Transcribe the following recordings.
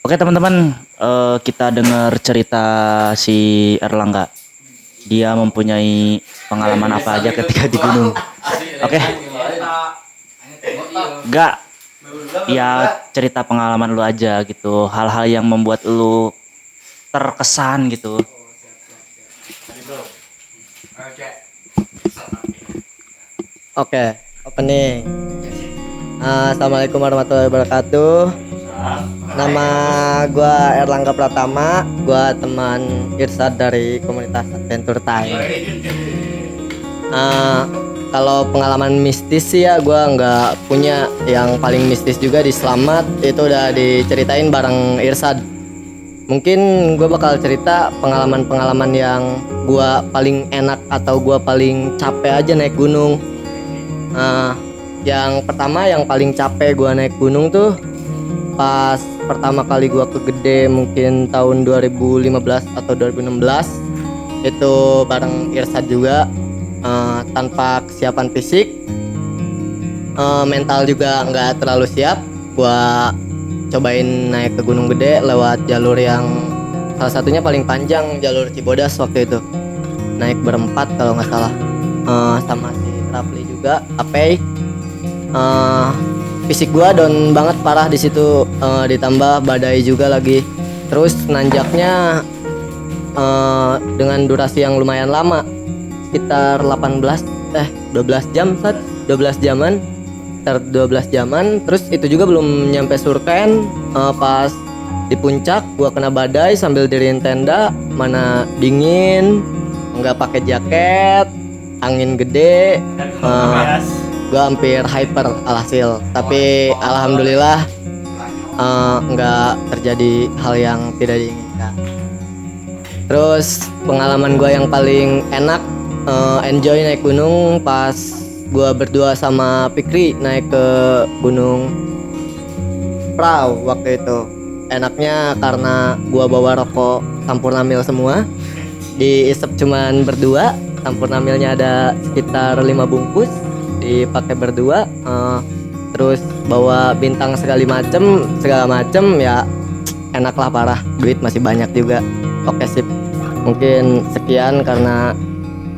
Oke teman-teman, kita dengar cerita si Erlangga. Dia mempunyai pengalaman apa aja ketika di gunung. Oke, gak ya cerita pengalaman lu aja gitu. Hal-hal yang membuat lu terkesan gitu. Oke, opening. Assalamualaikum warahmatullahi wabarakatuh. Nama gua Erlangga Pratama, gua teman Irsad dari komunitas Adventure Time. Kalau pengalaman mistis sih ya gua nggak punya. Yang paling mistis juga di Slamet itu udah diceritain bareng Irsad. Mungkin gue bakal cerita pengalaman-pengalaman yang gua paling enak atau gua paling capek aja naik gunung. Yang pertama yang paling capek gua naik gunung tuh pas pertama kali gua ke Gede mungkin tahun 2015 atau 2016. Itu bareng Irsad juga, tanpa kesiapan fisik, mental juga nggak terlalu siap. Gua cobain naik ke Gunung Gede lewat jalur yang salah satunya paling panjang, jalur Cibodas waktu itu. Naik berempat kalau nggak salah, sama si Rafli juga, Apei. Fisik gua down banget parah di situ, ditambah badai juga lagi. Terus nanjaknya dengan durasi yang lumayan lama, sekitar 12 jam, 12 jaman, sekitar 12 jaman. Terus itu juga belum nyampe Surken. Pas di puncak gua kena badai sambil diriin tenda, mana dingin, nggak pakai jaket, angin gede. Gue hampir hyper alhasil, tapi alhamdulillah nggak terjadi hal yang tidak diinginkan. Terus pengalaman gue yang paling enak, enjoy naik gunung pas gue berdua sama Fikri naik ke Gunung Prau waktu itu. Enaknya karena gue bawa rokok Sampurnamil semua, diisep cuman berdua. Sampurnamilnya ada sekitar 5 bungkus, dipakai berdua. Terus bawa bintang segala macem ya, enak lah parah. Duit masih banyak juga. Oke sip, mungkin sekian karena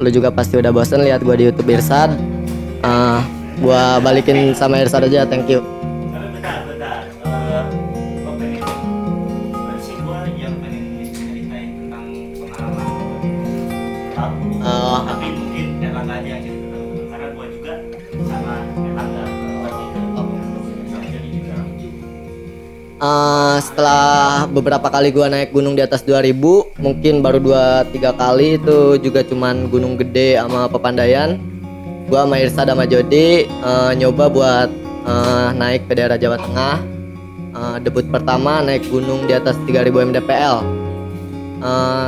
lu juga pasti udah bosen lihat gua di YouTube Irsad. Gua balikin sama Irsad aja, thank you. Bentar. Oke nih. Sih gua yang pengen ceritain tentang pengalaman tapi mungkin Erlangga aja yang cerita karena gua juga sama Erlangga Setelah beberapa kali gua naik gunung di atas 2000, mungkin baru 2-3 kali, itu juga cuman Gunung Gede sama Pepandayan. Gua sama Irsad sama Jody nyoba buat naik ke daerah Jawa Tengah. Debut pertama naik gunung di atas 3000 mdpl.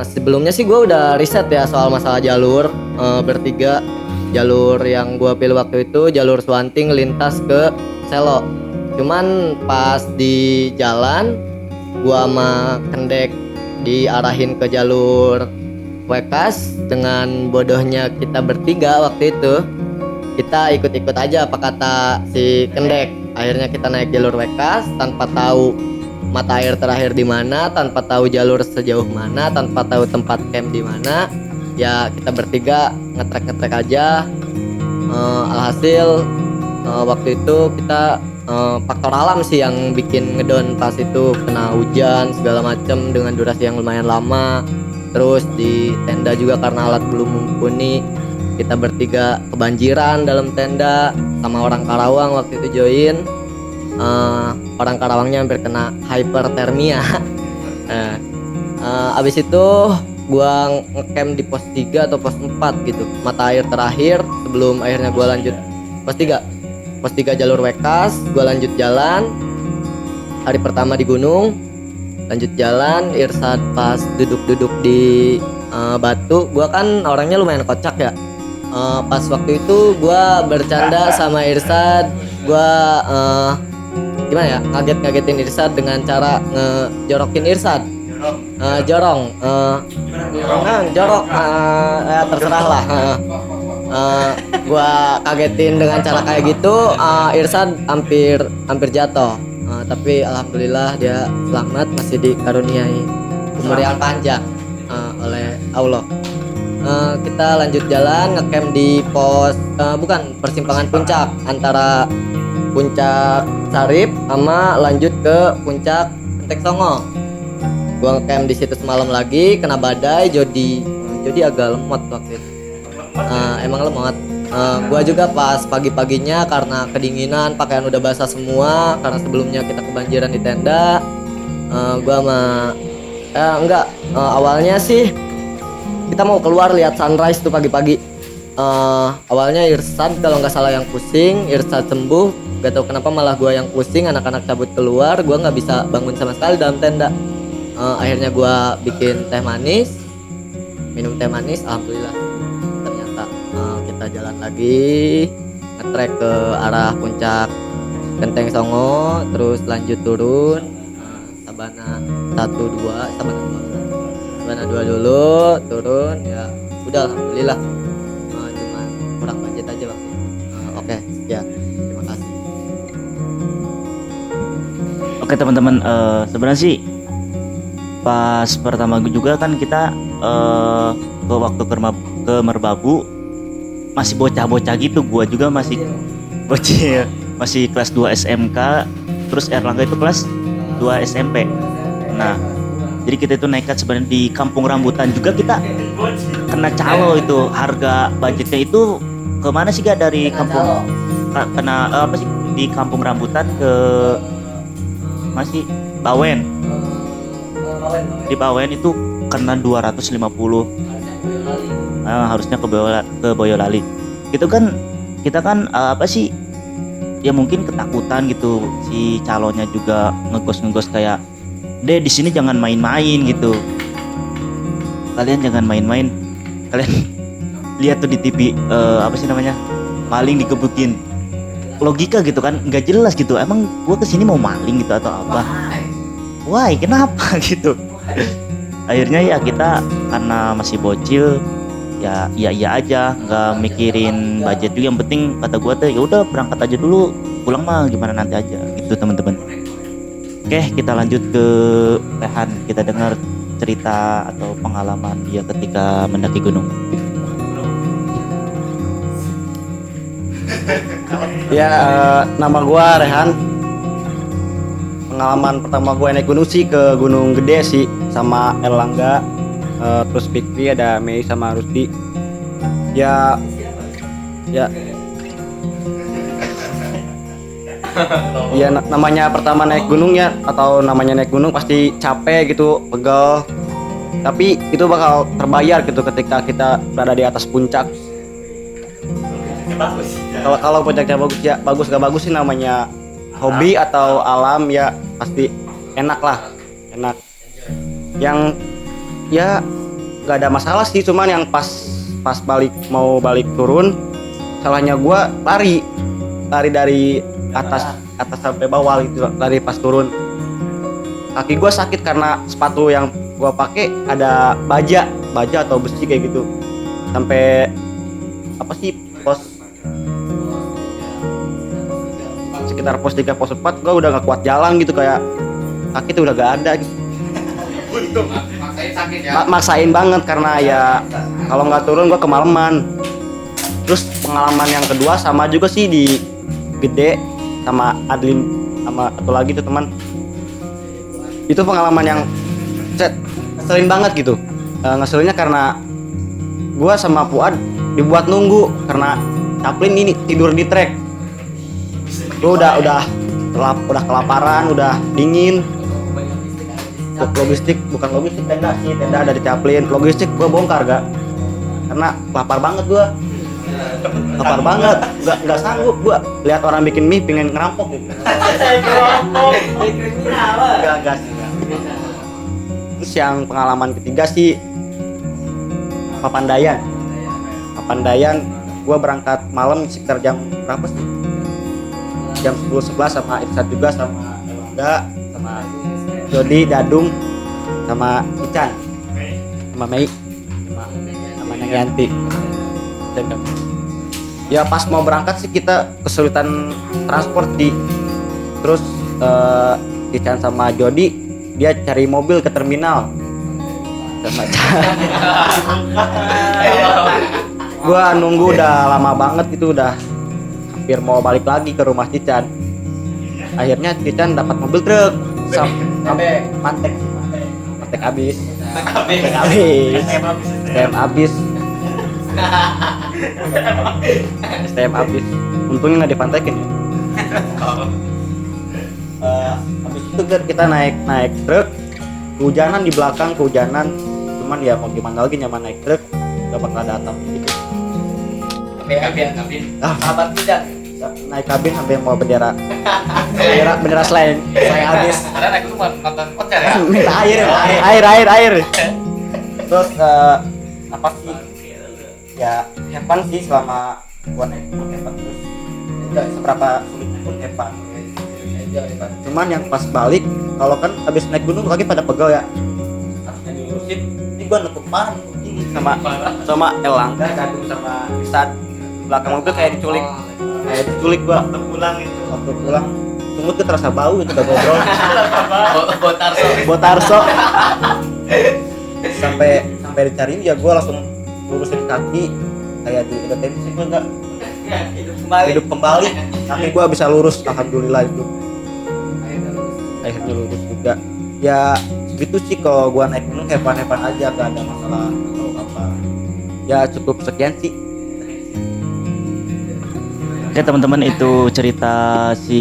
Sebelumnya sih gue udah riset ya soal masalah jalur. Bertiga jalur yang gue pilih waktu itu jalur Swanting lintas ke Selo. Cuman pas di jalan gue sama Kendek diarahin ke jalur Wekas. Dengan bodohnya kita bertiga waktu itu, kita ikut-ikut aja apa kata si Kendek. Akhirnya kita naik jalur Wekas tanpa tahu mata air terakhir di mana, tanpa tahu jalur sejauh mana, tanpa tahu tempat camp di mana. Ya kita bertiga ngetrek aja. Alhasil waktu itu kita faktor alam sih yang bikin ngedon. Pas itu kena hujan segala macem dengan durasi yang lumayan lama. Terus di tenda juga karena alat belum mumpuni, kita bertiga kebanjiran dalam tenda. Sama orang Karawang waktu itu join. Orang Karawangnya hampir kena hypertermia. Abis itu gua ngecamp di pos 3 atau pos 4 gitu, mata air terakhir sebelum akhirnya gua lanjut pos 3 jalur Wekas. Gua lanjut jalan hari pertama di gunung, lanjut jalan. Irsad pas duduk di batu. Gua kan orangnya lumayan kocak ya. Pas waktu itu gua bercanda sama Irsad. Gua gimana ya, ngagetin Irsad dengan cara ngejorokin Irsad. Jorok, ya terserah lah. Gua kagetin dengan cara kayak gitu. Irsad hampir jatuh. Tapi alhamdulillah dia selamat, masih dikaruniai umur yang panjang oleh Allah. Kita lanjut jalan ngecamp di pos bukan persimpangan puncak antara puncak Sarip sama lanjut ke puncak Kentek Songo. Gua ngecamp di situ semalam lagi, kena badai. Jody agak lemot waktu itu. Emang lemot. Gua juga pas pagi-paginya karena kedinginan, pakaian udah basah semua karena sebelumnya kita kebanjiran di tenda. Gua sama awalnya sih kita mau keluar lihat sunrise tuh pagi-pagi. Awalnya Irsad kalau nggak salah yang pusing, Irsad sembuh, gak tahu kenapa malah gua yang pusing, anak-anak cabut keluar, gua nggak bisa bangun sama sekali dalam tenda. Akhirnya gua bikin teh manis, minum teh manis, alhamdulillah. Ternyata kita jalan lagi, ngetrek ke arah puncak Genteng Songo, terus lanjut turun Sabana 1-2, Sabana 2 dulu, turun ya. Udah alhamdulillah. Cuma kurang budget aja waktu itu. Oke, ya. Terima kasih. Oke teman-teman, sebenarnya sih pas pertama juga kan kita ke waktu ke Merbabu masih bocah-bocah gitu. Gua juga masih bocil, masih kelas 2 SMK, terus Erlangga itu kelas 2 SMP. Nah, jadi kita itu nekat sebenarnya di Kampung Rambutan juga kita kena calo itu. Harga budgetnya itu kemana sih gak dari kampung kena apa sih di Kampung Rambutan ke masih Bawen. Di Bawen itu kena 250. Harusnya ke Boyolali. Itu kan kita kan apa sih ya mungkin ketakutan gitu, si calonnya juga ngegos kayak deh di sini jangan main-main gitu, kalian jangan main-main, kalian lihat tuh di TV apa sih namanya, maling digebukin, logika gitu kan nggak jelas gitu. Emang gua kesini mau maling gitu atau apa, why kenapa gitu. Akhirnya ya kita karena masih bocil ya iya aja, nggak mikirin budget juga. Yang penting kata gua tuh ya udah berangkat aja dulu, pulang mah gimana nanti aja gitu teman-teman. Oke, kita lanjut ke Rehan. Kita dengar cerita atau pengalaman dia ketika mendaki gunung. Ya, nama gua Rehan. Pengalaman pertama gua naik gunung sih ke Gunung Gede sih, sama Erlangga, terus Fikri, ada Mei sama Rusdi. Ya namanya pertama naik gunung ya, atau namanya naik gunung pasti capek gitu, pegel. Tapi itu bakal terbayar gitu ketika kita berada di atas puncak. Kalau puncaknya bagus ya bagus, gak bagus sih namanya hobi atau alam ya pasti enak lah, enak. Yang ya nggak ada masalah sih, cuman yang pas mau balik turun, salahnya gua lari dari atas sampai bawah gitu, lari pas turun. Kaki gua sakit karena sepatu yang gua pakai ada baja atau besi kayak gitu. Sampai apa sih sekitar pos 3 pos 4 gua udah gak kuat jalan gitu, kayak kaki tuh udah gak ada gitu. Maksain sakit ya? Maksain banget karena ya kalau nggak turun gua kemalaman. Terus pengalaman yang kedua sama juga sih di Gede sama Adlin sama satu lagi tuh teman. Itu pengalaman yang ngeselin banget gitu. Ngeselinnya karena gua sama Fuad dibuat nunggu karena Chaplin ini tidur di trek. Gua udah kelaparan, udah dingin. Bukan logistik, tenda sih, tenda ada di Chaplin. Logistik gua bongkar gak karena lapar banget gua. Lapar banget, nggak sanggup gua lihat orang bikin mie pengen ngerampok gitu. Gak. Terus yang pengalaman ketiga sih Papandayan. Gua berangkat malam sekitar jam berapa sih? Jam 10-11 sama Irsad juga, sama Elangga, sama Jody, Dadung, sama Ican, sama Mei, sama Yanti. Ya pas mau berangkat sih kita kesulitan transport terus Cican sama Jody dia cari mobil ke terminal. Sama gua nunggu udah lama banget gitu, udah hampir mau balik lagi ke rumah Cican. Akhirnya Cican dapat mobil truk sampai mantek habis. STM habis. Untungnya nggak dipantekin ya. Habis itu kita naik truk, kehujanan di belakang, cuman ya mau gimana lagi, nyaman naik truk gak bakal ada atap gitu. Sahabat tidak. Naik kabin sampai mau bendera selain saya habis. Karena naik gunung nonton konser ya. Minta air. Terus apa sih? Ya have fun sih selama gua naik gunung, have fun terus. Enggak seberapa sulit pun have fun. Cuman yang pas balik, kalau kan habis naik gunung lagi pada pegel ya. Harusnya diurusin. Ini gua nekuk mana ini sama Elang, Gadung sama Isad. Belakang mobil kayak diculik gua. Waktu pulang sumut tuh terasa bau itu, udah ngobrol. Botarso. sampai dicariin ya gua langsung lurusin kaki kayak di tensi gua enggak hidup kembali. Kaki gua bisa lurus, alhamdulillah itu. Akhirnya lurus juga. Ya gitu sih kalau gua naik gunung, hepan aja, gak ada masalah atau apa. Ya cukup sekian sih. Oke teman-teman, itu cerita si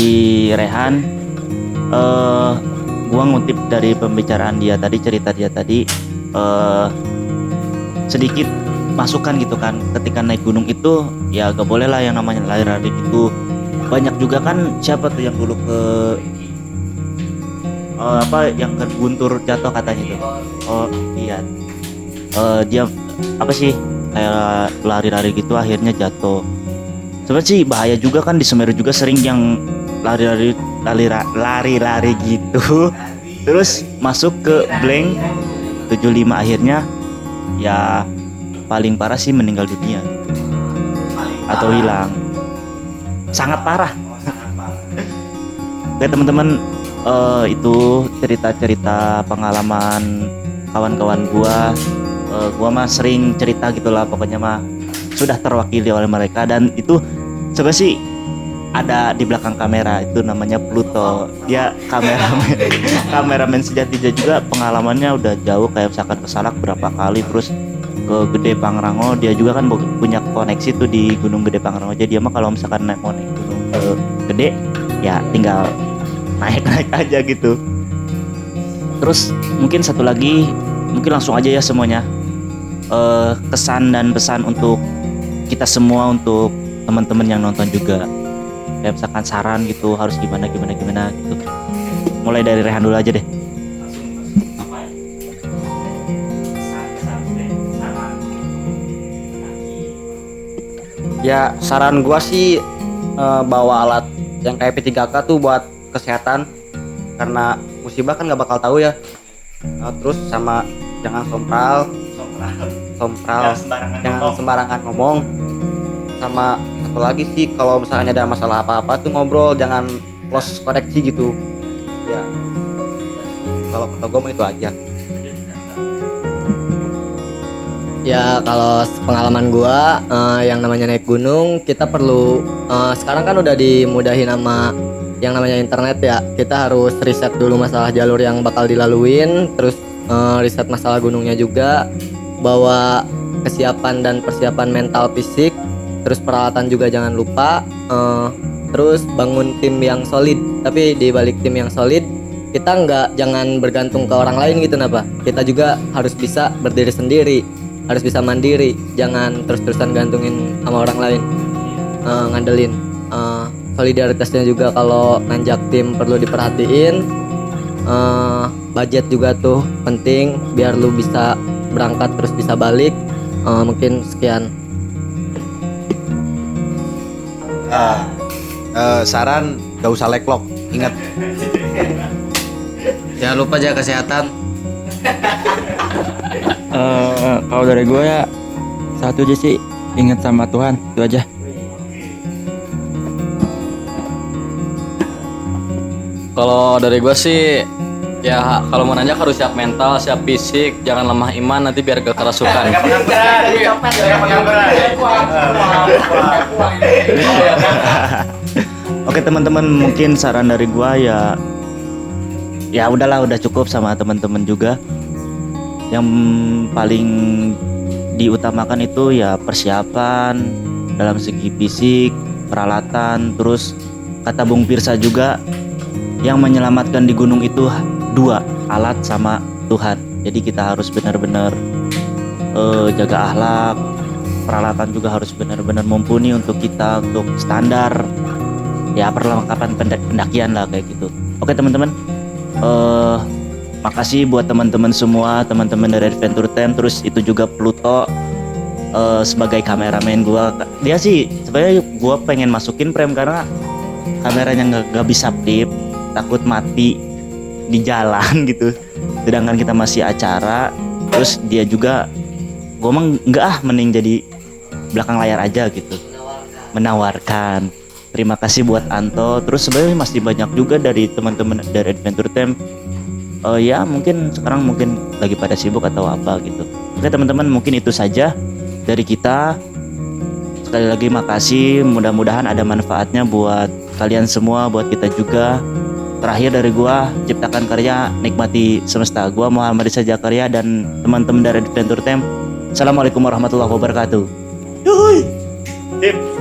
Rehan. Gua ngutip dari pembicaraan dia tadi, cerita dia tadi, sedikit masukan gitu kan. Ketika naik gunung itu ya gak boleh lah yang namanya lari-lari gitu. Banyak juga kan, siapa tuh yang dulu ke yang ke Guntur jatuh katanya itu. Oh iya, dia apa sih kayak lari-lari gitu akhirnya jatuh. Sebenarnya sih bahaya juga kan, di Semeru juga sering yang lari-lari gitu terus masuk ke blank 75, akhirnya ya paling parah sih meninggal dunia atau hilang, sangat parah. Oke teman-teman, itu cerita-cerita pengalaman kawan-kawan gua mah sering cerita gitulah, pokoknya mah sudah terwakili oleh mereka. Dan itu sebenarnya sih ada di belakang kamera, itu namanya Pluto, dia kameramen sejati. Dia juga pengalamannya udah jauh, kayak misalkan ke Salak berapa kali, terus ke Gede Pangrango. Dia juga kan punya koneksi tuh di Gunung Gede Pangrango. Jadi dia mah kalau misalkan mau naik gunung ke Gede ya tinggal naik aja gitu. Terus mungkin satu lagi, mungkin langsung aja ya semuanya, kesan dan pesan untuk kita semua, untuk teman-teman yang nonton juga, kayak misalkan saran gitu harus gimana gitu. Mulai dari Rehan dulu aja deh. Ya saran gua sih bawa alat yang kayak P3K tuh buat kesehatan, karena musibah kan nggak bakal tahu ya. Terus sama jangan sompral, jangan sembarangan ngomong. Sama satu lagi sih, kalau misalnya ada masalah apa-apa tuh ngobrol, jangan close koreksi gitu ya. Kalau kata gue mah itu aja. Ya kalau pengalaman gua, yang namanya naik gunung kita perlu, sekarang kan udah dimudahin sama yang namanya internet ya. Kita harus riset dulu masalah jalur yang bakal dilaluin, terus riset masalah gunungnya juga, bawa kesiapan dan persiapan mental fisik, terus peralatan juga jangan lupa, terus bangun tim yang solid. Tapi di balik tim yang solid, kita jangan bergantung ke orang lain gitu, napa? Kita juga harus bisa berdiri sendiri, harus bisa mandiri, jangan terus-terusan gantungin sama orang lain, ngandelin. Solidaritasnya juga kalau nanjak tim perlu diperhatiin. Budget juga tuh penting biar lu bisa berangkat terus bisa balik. Mungkin sekian. Saran gak usah leklok, ingat Jangan lupa jaga kesehatan. Kalau dari gue ya satu aja sih, ingat sama Tuhan, itu aja. Kalau dari gue sih ya kalau mau nanjak harus siap mental, siap fisik, jangan lemah iman nanti biar gak kerasukan. Oke teman-teman, mungkin saran dari gua ya udahlah, udah cukup sama teman-teman juga. Yang paling diutamakan itu ya persiapan dalam segi fisik, peralatan, terus kata Bung Pirsa juga yang menyelamatkan di gunung itu dua, alat sama Tuhan. Jadi kita harus benar-benar jaga akhlak, peralatan juga harus benar-benar mumpuni untuk kita, untuk standar ya perlengkapan pendakian lah kayak gitu. Oke teman-teman, makasih buat teman-teman semua, teman-teman dari Adventure Time, terus itu juga Pluto sebagai kameramen gua. Dia sih sebenarnya gua pengen masukin frame karena kameranya nggak bisa flip, takut mati di jalan gitu. Sedangkan kita masih acara, terus dia juga gua emang mending jadi belakang layar aja gitu, menawarkan. Terima kasih buat Anto. Terus sebenarnya masih banyak juga dari teman-teman dari Adventure Time. Ya mungkin sekarang mungkin lagi pada sibuk atau apa gitu. Oke teman-teman, mungkin itu saja dari kita. Sekali lagi makasih, mudah-mudahan ada manfaatnya buat kalian semua, buat kita juga. Terakhir dari gua, ciptakan karya, nikmati semesta. Gua Muhammad Rizal Jakaria dan teman-teman dari Adventure Time. Assalamualaikum warahmatullahi wabarakatuh. Yuhui. Sip.